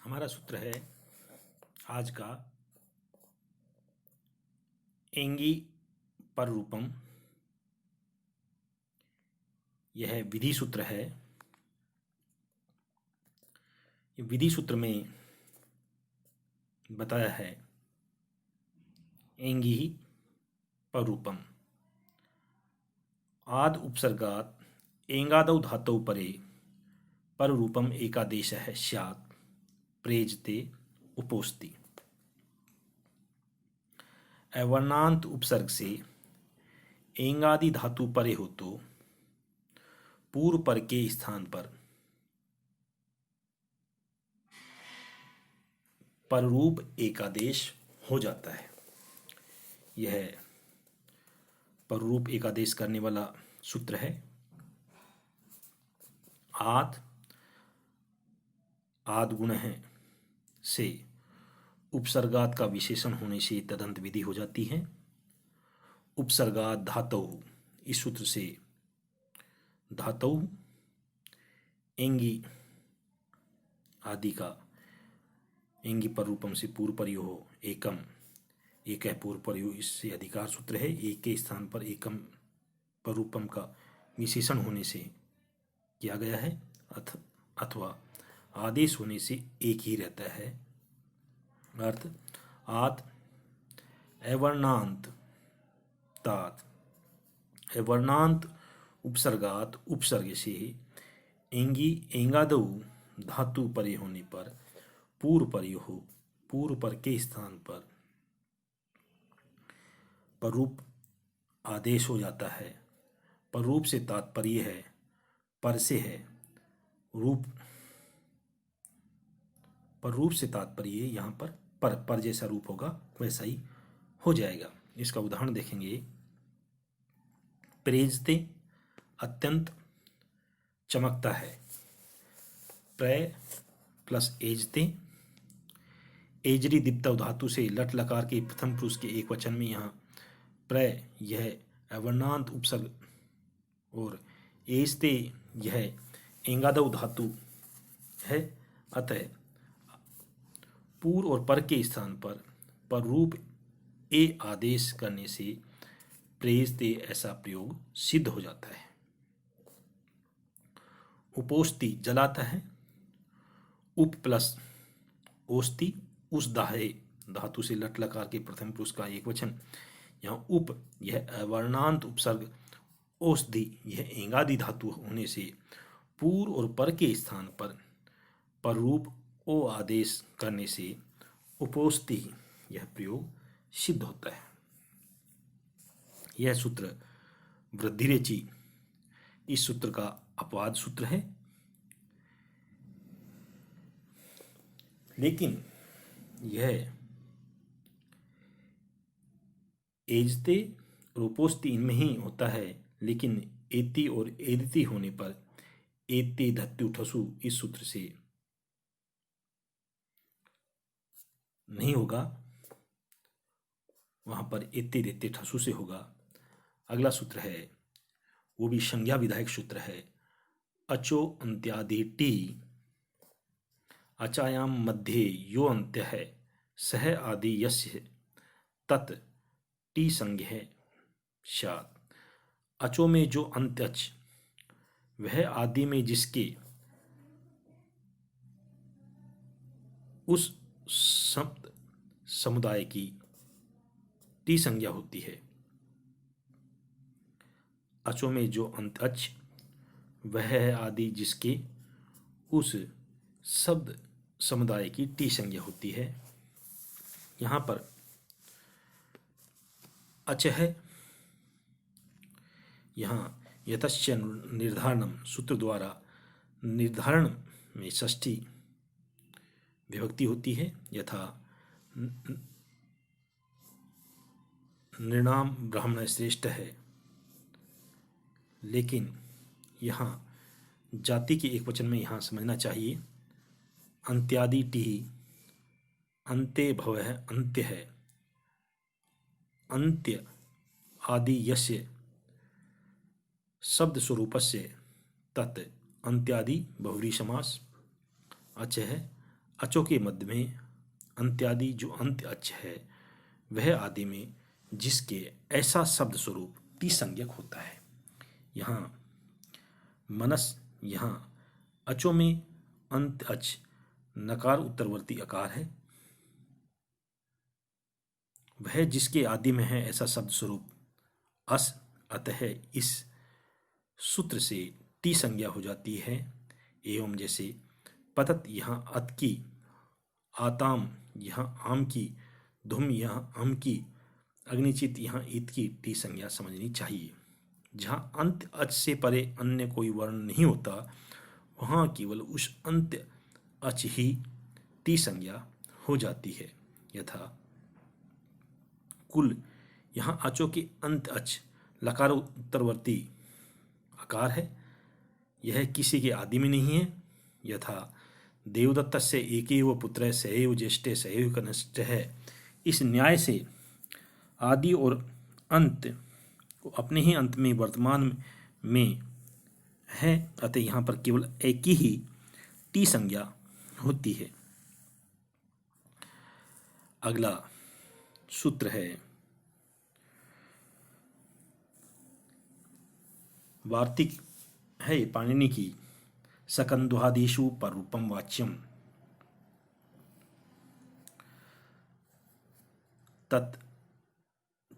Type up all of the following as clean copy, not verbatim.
हमारा सूत्र है आज का एंगी पर रूपम। यह विधि सूत्र है। विधि सूत्र में बताया है एंगी पर रूपम आद उपसर्गात एंगादौ धातौ परे पर रूपम एकादेशः स्यात् प्रेजते उपोस्ति। अवर्णांत उपसर्ग से एंगादि धातु परे हो तो पूर्व पर के स्थान पर पररूप एकादेश हो जाता है। यह पररूप एकादेश करने वाला सूत्र है। आद गुण है से उपसर्गात का विशेषण होने से तदंत विधि हो जाती है। उपसर्गात धातु, इस सूत्र से धातु एंगी आदि का एंगी पर रूपम से पूर्व परयो एकम, एक है पूर्व परयो, इससे अधिकार सूत्र है। एक के स्थान पर एकम पर रूपम का विशेषण होने से किया गया है अथवा आदेश होने से एक ही रहता है। अर्थ आत अवर्णांत तात अवर्णांत उपसर्गात उपसर्ग से एंगी एंगादौ धातु परे होने पर पूर्व परयो पूर्व पर के स्थान पर पररूप आदेश हो जाता है। पररूप से तात्पर्य है पर से है रूप, पर रूप से तात्पर्य यहाँ पर जैसा रूप होगा वैसा ही हो जाएगा। इसका उदाहरण देखेंगे। प्रेजते अत्यंत चमकता है। प्रय प्लस एजते एजरी दीप्तव धातु से लट लकार के प्रथम पुरुष के एक वचन में यहाँ प्रय यह अवर्णांत उपसर्ग और एजते यह एंगादौ धातु है। अतः पूर्व और पर के स्थान पर रूप ए आदेश करने से प्रेजते ऐसा प्रयोग सिद्ध हो जाता है। उपोस्ति जलाता है। उप प्लस ओस्ति उस दाहे धातु से लट लकार के प्रथम पुरुष का एक वचन, यहाँ उप यह अवर्णांत उपसर्ग, औषधि यह एंगादि धातु होने से पूर्व और पर के स्थान पर रूप ओ आदेश करने से उपोस्ति यह प्रयोग सिद्ध होता है। यह सूत्र वृद्धिरेचि इस सूत्र का अपवाद सूत्र है। लेकिन यह एजते रूपोस्ति इनमें ही होता है, लेकिन एति और एदिति होने पर एते धत्तु ठसु इस सूत्र से नहीं होगा, वहां पर एते देते ठसु से होगा। अगला सूत्र है वो भी संज्ञा विधायक सूत्र है। अचो अंत्यादि टी अचायाम मध्य यो अंत्य है सह आदि यस्य तत् टी संज्ञ है स्यात्। अचो में जो अंत्यच वह आदि में जिसके उस शब्द समुदाय की टी संज्ञा होती है। अचो में जो अंत्यच वह है आदि जिसके उस शब्द समुदाय की टी संज्ञा होती है। यहाँ पर अच है, यहाँ यतश्च निर्धारणम सूत्र द्वारा निर्धारण में षष्ठी विभक्ति होती है। यथा नृणाम ब्राह्मण श्रेष्ठ है, लेकिन यहाँ जाति के एक वचन में यहाँ समझना चाहिए अंत्यादि टी अंत्य भव है, अंत्य है, अंत्य आदि यस्य शब्द स्वरूपस्य तत् अंत्यादि बहुव्रीहि समास। अच है अचों के मध्य में अंत्यादि जो अंत्य अच है वह आदि में जिसके ऐसा शब्द स्वरूप टी संज्ञक होता है। यहाँ मनस, यहाँ अचों में अंत अच नकार उत्तरवर्ती आकार है, वह जिसके आदि में है ऐसा शब्द स्वरूप अस, अतः इस सूत्र से टी संज्ञा हो जाती है। एवं जैसे पतत यहाँ अत की, आताम यहाँ आम की, धूम यहाँ आम की, अग्निचित यहाँ ईत की टी संज्ञा समझनी चाहिए। जहाँ अंत अच से परे अन्य कोई वर्ण नहीं होता वहाँ केवल उस अंत्य अच ही टी संज्ञा हो जाती है। यथा कुल, यहाँ अचों के अंत अच लकार उत्तरवर्ती आकार है, यह किसी के आदि में नहीं है। यथा देवदत्त से एकेव पुत्र सएव ज्येष्ठे सएव कनिष्ठ है। इस न्याय से आदि और अंत को अपने ही अंत में वर्तमान में है, अतः यहाँ पर केवल एक ही टी संज्ञा होती है। अगला सूत्र है वार्तिक है पाणिनि की, सकंद्वादिषु पररूपम वाच्यम तत्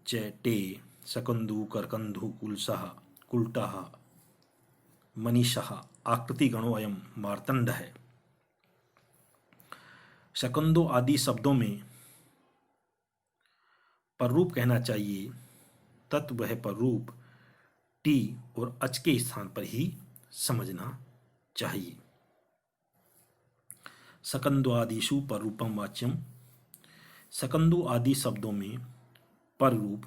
चे सकंदु करकंधु कुलसः कुलटः मनीषः आकृति गणो अयम मार्तंड है। शकंदो आदि शब्दों में पररूप कहना चाहिए, तत्व वह पररूप टी और अच के स्थान पर ही समझना चाहिए। सकंदो आदिषु पररूपम वाच्यम, सकंदो आदि शब्दों में पररूप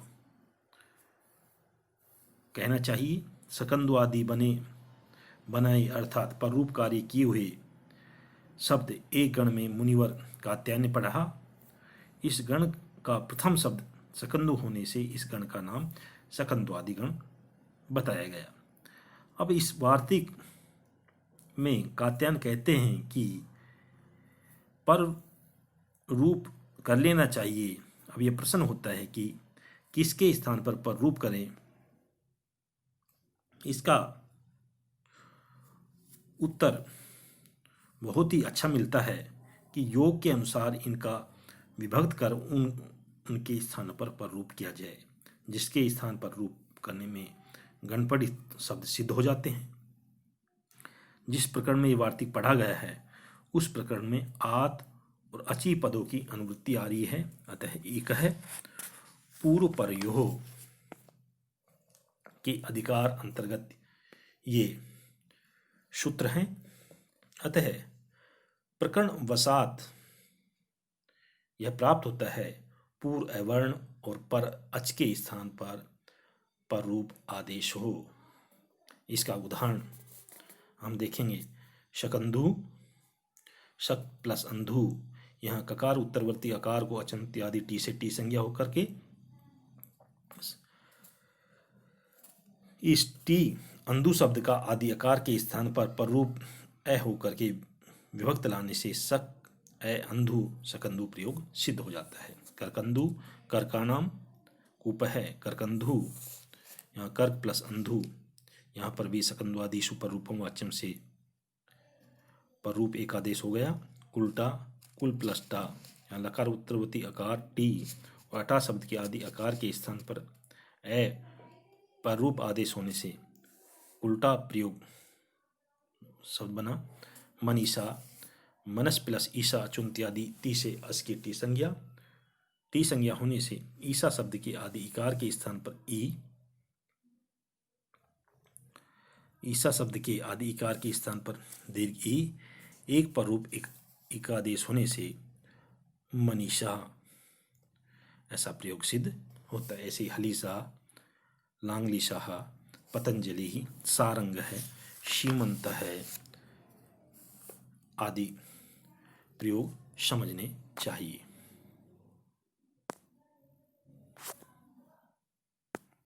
कहना चाहिए। सकंदो आदि बनाए अर्थात पररूप कार्य किए हुए शब्द एक गण में मुनिवर कात्यायन पढ़ा। इस गण का प्रथम शब्द सकंदु होने से इस गण का नाम सकंद्वादि गण बताया गया। अब इस वार्तिक में कात्यायन कहते हैं कि पर रूप कर लेना चाहिए। अब यह प्रश्न होता है कि किसके स्थान पर रूप करें। इसका उत्तर बहुत ही अच्छा मिलता है कि योग के अनुसार इनका विभक्त कर उनके स्थान पर रूप किया जाए, जिसके स्थान पर रूप करने में गणपटित शब्द सिद्ध हो जाते हैं। जिस प्रकरण में ये वार्तिक पढ़ा गया है उस प्रकरण में आत और अची पदों की अनुवृत्ति आ रही है, अतः एक है पूर्व परयोः के अधिकार अंतर्गत ये सूत्र हैं। अतः प्रकरण वसात यह प्राप्त होता है पूर्व अवर्ण और पर अच के स्थान पर रूप आदेश हो। इसका उदाहरण हम देखेंगे। शकंधु, शक प्लस अंधु, यहाँ ककार उत्तरवर्ती आकार को अचंत आदि टी से टी संज्ञा होकर के इस टी अंधु शब्द का आदि आकार के स्थान पर रूप अ होकर के विभक्त लाने से शक अ अंधु शकंधु प्रयोग सिद्ध हो जाता है। करकंधु कर्कानाम कूप है करकंधु, यहाँ कर्क प्लस अंधु, यहाँ पर भी सकंद्वादिषु पर रूपम वाच्यम से पर रूप एक आदेश हो गया। कुलटा कुल प्लस टा, यहाँ लकार उत्तरवर्ती आकार टी और अटा शब्द के आदि आकार के स्थान पर ए पर रूप आदेश होने से उल्टा प्रयोग शब्द बना। मनीषा, मनस प्लस ईसा चुंत्यादि टी से अस की टी संज्ञा होने से ईसा शब्द के आदि इकार के स्थान पर ईसा शब्द के आदि इकार के स्थान पर दीर्घ ई, एक पर रूप एकादेश होने से मनीषा ऐसा प्रयोग सिद्ध होता है। ऐसे हलीसा, लांगलिशाह, पतंजलि, सारंग है, सीमंत है आदि प्रयोग समझने चाहिए।